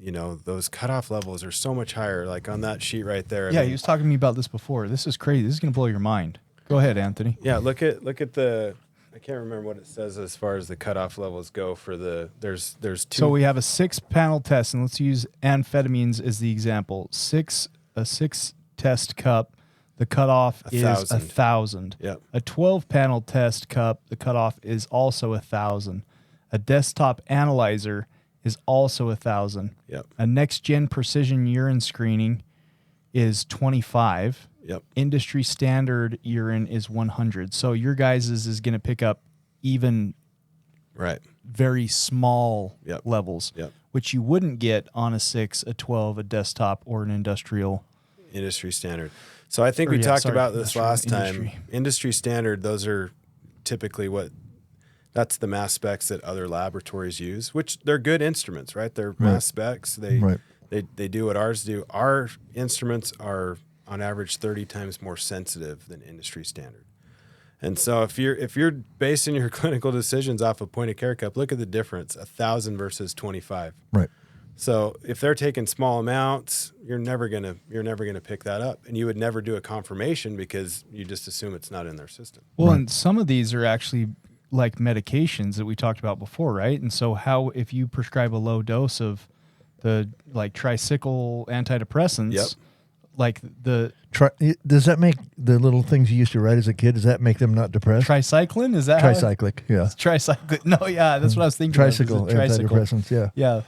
Those cutoff levels are so much higher. Like on that sheet right there. Yeah, he was talking to me about this before. This is crazy. This is going to blow your mind. Go ahead, Anthony. Yeah, look at the. I can't remember what it says as far as the cutoff levels go for the. There's two. So we have a 6-panel test, and let's use amphetamines as the example. A 6-test cup, the cutoff is 1,000. Yep. A 12-panel test cup, the cutoff is also 1,000. A desktop analyzer is also 1,000. Yep. A next-gen precision urine screening is 25. Yep. Industry standard urine is 100. So your guys' is going to pick up even Right. very small Yep. levels, Yep. which you wouldn't get on a 6, a 12, a desktop, or an industrial. Industry standard. So I think Or, we yeah, talked sorry, about this industrial, last time. industry. Industry standard, those are typically that's the mass specs that other laboratories use, which they're good instruments, right? They're mass specs. They do what ours do. Our instruments are on average 30 times more sensitive than industry standard. And so if you're basing your clinical decisions off a point of care cup, look at the difference, 1,000 versus 25. Right. So if they're taking small amounts, you're never gonna pick that up, and you would never do a confirmation because you just assume it's not in their system. Well, and some of these are actually like medications that we talked about before, right? And so if you prescribe a low dose of the tricycle antidepressants, Yep. like the Does that make the little things you used to write as a kid, does that make them not depressed? tricycline, is that Tricyclic, yeah. tricyclic? No, yeah, that's what I was thinking. Tricycle, of, is it tricycle. antidepressants, yeah. Yeah,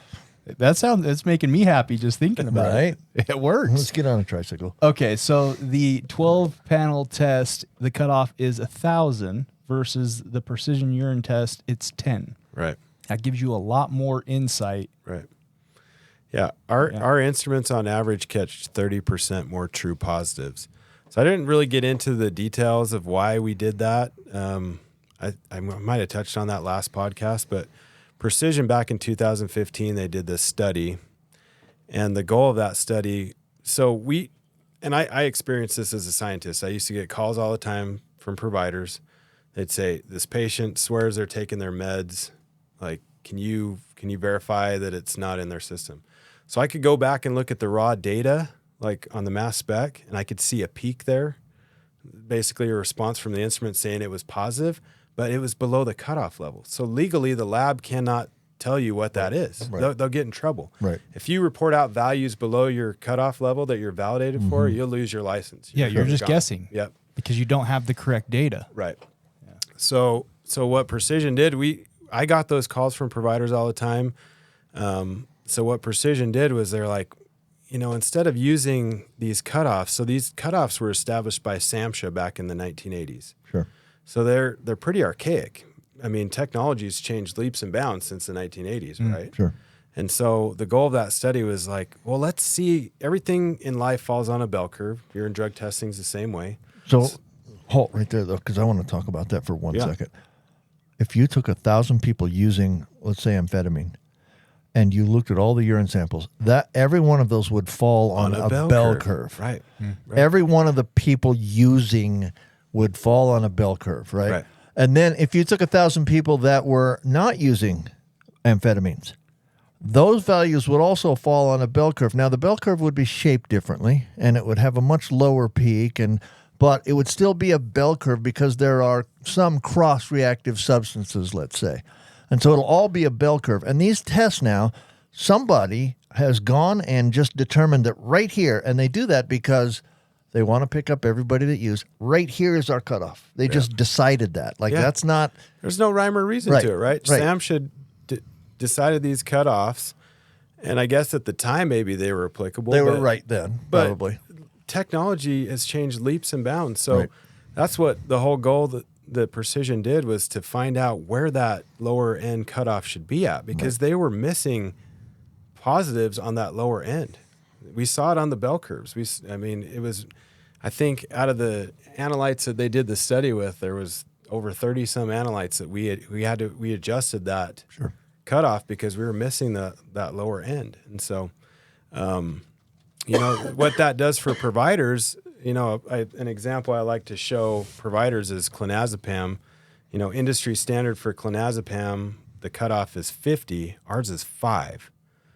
it's making me happy just thinking about Right. it. It works. Let's get on a tricycle. Okay, so the 12-panel test, the cutoff is 1,000 versus the precision urine test, it's 10. Right. That gives you a lot more insight. Right. Yeah. Our instruments on average catch 30% more true positives. So I didn't really get into the details of why we did that. I might have touched on that last podcast, but Precision back in 2015, they did this study, and the goal of that study, I experienced this as a scientist. I used to get calls all the time from providers. They'd say, this patient swears they're taking their meds. Like, can you verify that it's not in their system? So I could go back and look at the raw data, like on the mass spec, and I could see a peak there, basically a response from the instrument saying it was positive, but it was below the cutoff level. So legally, the lab cannot tell you what that is. Right. They'll get in trouble. Right. If you report out values below your cutoff level that you're validated for, you'll lose your license. You're just gone. guessing. Yep. Because you don't have the correct data. Right. Yeah. So what Precision did, I got those calls from providers all the time. So what Precision did was they're like, instead of using these cutoffs, so these cutoffs were established by SAMHSA back in the 1980s. Sure. So they're pretty archaic. I mean, technology's changed leaps and bounds since the 1980s, right? Sure. And so the goal of that study was like, well, let's see, everything in life falls on a bell curve. Urine drug testing is the same way. So halt right there, though, because I want to talk about that for 1 second. If you took 1,000 people using, let's say, amphetamine, and you looked at all the urine samples, that every one of those would fall on a bell curve. Right. Every one of the people using would fall on a bell curve, right? And then if you took 1,000 people that were not using amphetamines, those values would also fall on a bell curve. Now, the bell curve would be shaped differently, and it would have a much lower peak, but it would still be a bell curve because there are some cross-reactive substances, let's say. And so it'll all be a bell curve. And these tests now, somebody has gone and just determined that right here, and they do that because They want to pick up everybody that use. Right here is our cutoff. They just decided that. Like, that's not. There's no rhyme or reason to it, right? Sam should decided these cutoffs, and I guess at the time maybe they were applicable. They were right then, probably. Technology has changed leaps and bounds. So that's what the whole goal that Precision did, was to find out where that lower end cutoff should be at, because they were missing positives on that lower end. We saw it on the bell curves. It was, I think, out of the analytes that they did the study with, there was over 30 some analytes that we adjusted that cutoff because we were missing that lower end. And so, what that does for providers, an example I like to show providers is clonazepam. Industry standard for clonazepam, the cutoff is 50. Ours is 5.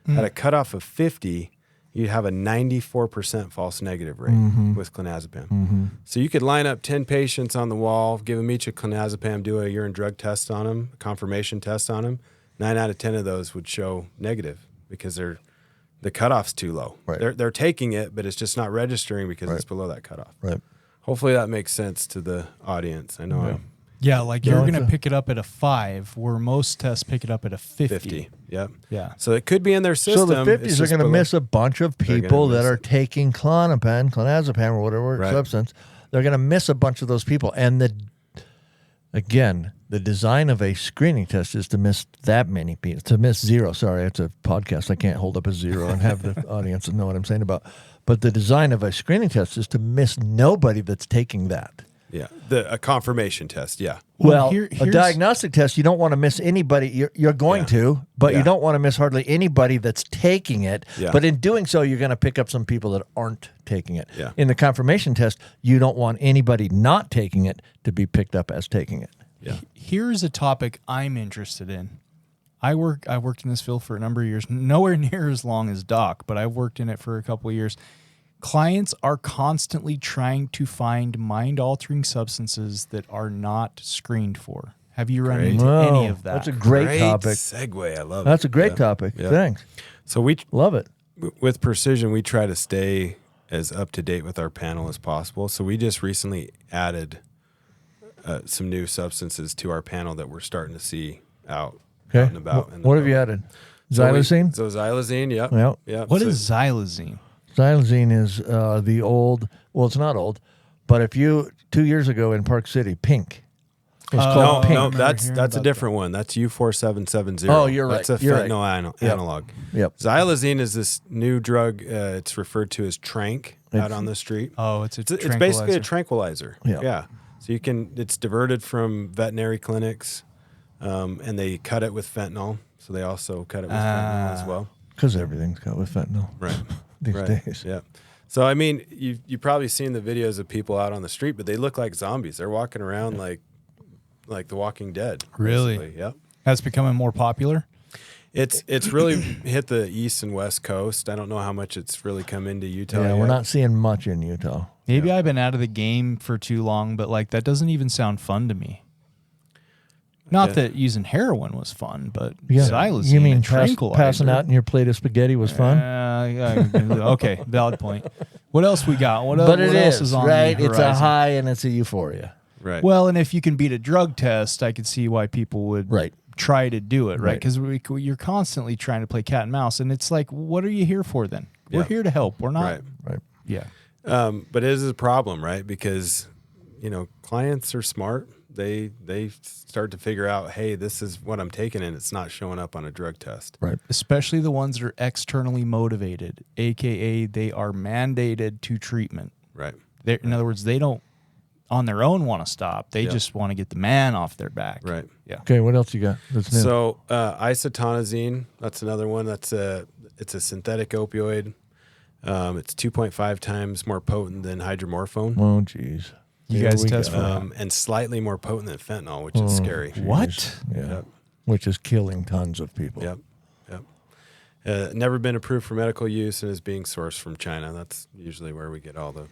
At a cutoff of 50, you'd have a 94% false negative rate with clonazepam. So you could line up 10 patients on the wall, give them each a clonazepam, do a urine drug test on them, a confirmation test on them. 9 out of 10 of those would show negative because the cutoff's too low. Right. They're taking it, but it's just not registering because it's below that cutoff. Right. Hopefully that makes sense to the audience. I know. Yeah, like you're going to pick it up at a 5, where most tests pick it up at a 50. Yep. Yeah. So it could be in their system. So the 50s are going to miss a bunch of people that are taking clonazepam or whatever substance. They're going to miss a bunch of those people. And the design of a screening test is to miss that many people, to miss 0. Sorry, it's a podcast. I can't hold up a 0 and have the audience know what I'm saying about. But the design of a screening test is to miss nobody that's taking that. Yeah, a confirmation test, yeah. Well, a diagnostic test, you don't want to miss anybody. You're going to, but you don't want to miss hardly anybody that's taking it. Yeah. But in doing so, you're going to pick up some people that aren't taking it. Yeah. In the confirmation test, you don't want anybody not taking it to be picked up as taking it. Yeah. Here's a topic I'm interested in. I worked in this field for a number of years, nowhere near as long as Doc, but I've worked in it for a couple of years. Clients are constantly trying to find mind-altering substances that are not screened for. Have you run into any of that? That's a great topic. Segue. I love it. That's a great topic. Yeah. Thanks. So we love it. With Precision, we try to stay as up to date with our panel as possible. So we just recently added some new substances to our panel that we're starting to see out and about. What have you added? Xylazine? So xylazine, yep. Yep. What is xylazine? Xylazine is the old, well, it's not old, but if you, 2 years ago in Park City, Pink. It was called Pink. No, that's a different one. That's U4770. Oh, you're right. That's a fentanyl analog. Yep. Xylazine is this new drug. It's referred to as Trank out on the street. Oh, it's basically a tranquilizer. Yeah. So it's diverted from veterinary clinics, and they cut it with fentanyl. So they also cut it with fentanyl as well. Because everything's cut with fentanyl. Right. These days. Yeah. So, I mean, you've probably seen the videos of people out on the street, but they look like zombies. They're walking around like The Walking Dead. Really? Basically. Yep. That's becoming more popular? It's really hit the east and west coast. I don't know how much it's really come into Utah Yeah, yet. we're not seeing much in Utah. Maybe I've been out of the game for too long, but that doesn't even sound fun to me. Not that using heroin was fun, but xylazine, you mean tranquilizer. passing out in your plate of spaghetti was fun? Okay, valid point. What else we got? What But else is on right? the horizon? It's a high and it's a euphoria. Right. Well, and if you can beat a drug test, I could see why people would try to do it, right? Because you're constantly trying to play cat and mouse, and it's like, what are you here for then? We're here to help. We're not. Right. Yeah. But it is a problem, right? Because, clients are smart. They start to figure out, hey, this is what I'm taking, and it's not showing up on a drug test. Right. Especially the ones that are externally motivated, a.k.a. they are mandated to treatment. Right. In other words, they don't, on their own, want to stop. They just want to get the man off their back. Right. Yeah. Okay, what else you got that's new? So isotonazine, that's another one. It's a synthetic opioid. It's 2.5 times more potent than hydromorphone. Oh, geez. You guys test for that. And slightly more potent than fentanyl, which is scary. Geez. What? Yeah. Yep. Which is killing tons of people. Yep. Never been approved for medical use and is being sourced from China. That's usually where we get all the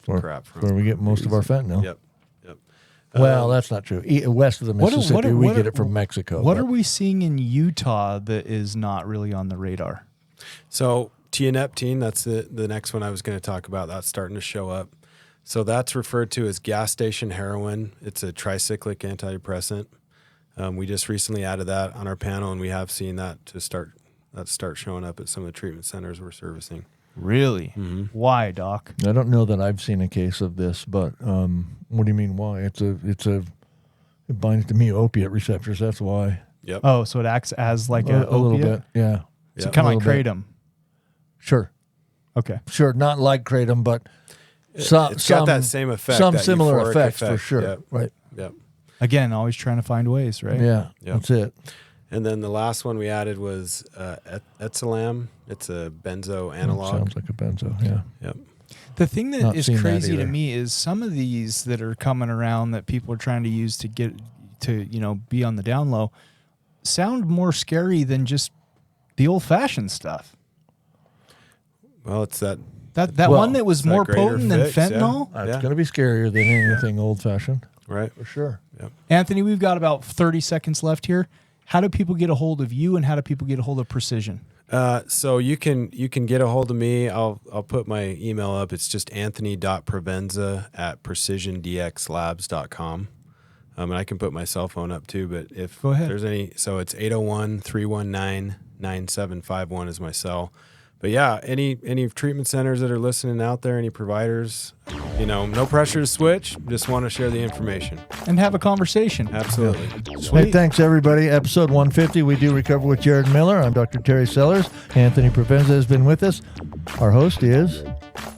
crap from. Where we get most of our fentanyl. Yep. Well, that's not true. West of the Mississippi, we get it from Mexico. What are we seeing in Utah that is not really on the radar? So tianeptine, that's the next one I was going to talk about. That's starting to show up. So that's referred to as gas station heroin. It's a tricyclic antidepressant. We just recently added that on our panel, and we have seen that start showing up at some of the treatment centers we're servicing. Really? Mm-hmm. Why, Doc? I don't know that I've seen a case of this, but what do you mean why? It binds to me opiate receptors. That's why. Yep. Oh, so it acts as like a little opiate? bit. Yeah. So kind of like kratom. Sure. Okay. Sure. Not like kratom, but it's got that same effect. Some that similar euphoric effects effect. for sure. Yep. Right. Yep. Again, always trying to find ways, right? Yeah. Yep. That's it. And then the last one we added was etzolam. It's a benzo analog. Sounds like a benzo. Yeah. Yep. The thing that Not is seen that crazy to either. me is some of these that are coming around that people are trying to use to get to, be on the down low sound more scary than just the old fashioned stuff. Well, it's that one that was more greater potent than fix, yeah. fentanyl. It's going to be scarier than anything old fashioned. Right. For sure. Yep. Anthony, we've got about 30 seconds left here. How do people get a hold of you, and how do people get a hold of Precision? So you can get a hold of me. I'll put my email up. It's just anthony.provenza@precisiondxlabs.com. And I can put my cell phone up too, but if Go ahead. there's any, so it's 801-319-9751 is my cell. But yeah, any treatment centers that are listening out there, any providers, no pressure to switch. Just want to share the information. And have a conversation. Absolutely. Hey, thanks everybody. Episode 150, We Do Recover with Jared Miller. I'm Dr. Terry Sellers. Anthony Provenza has been with us. Our host is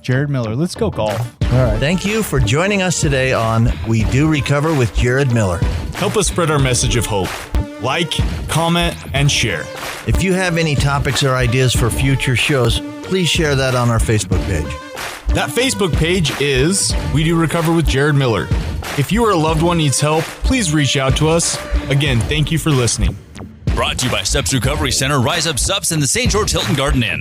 Jared Miller. Let's go golf. All right. Thank you for joining us today on We Do Recover with Jared Miller. Help us spread our message of hope. Like, comment, and share. If you have any topics or ideas for future shows, please share that on our Facebook page. That Facebook page is We Do Recover with Jared Miller. If you or a loved one needs help, please reach out to us. Again, thank you for listening. Brought to you by Steps Recovery Center, Rise Up Subs, and the St. George Hilton Garden Inn.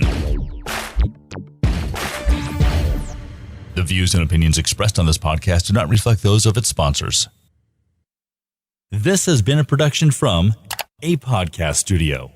The views and opinions expressed on this podcast do not reflect those of its sponsors. This has been a production from a podcast studio.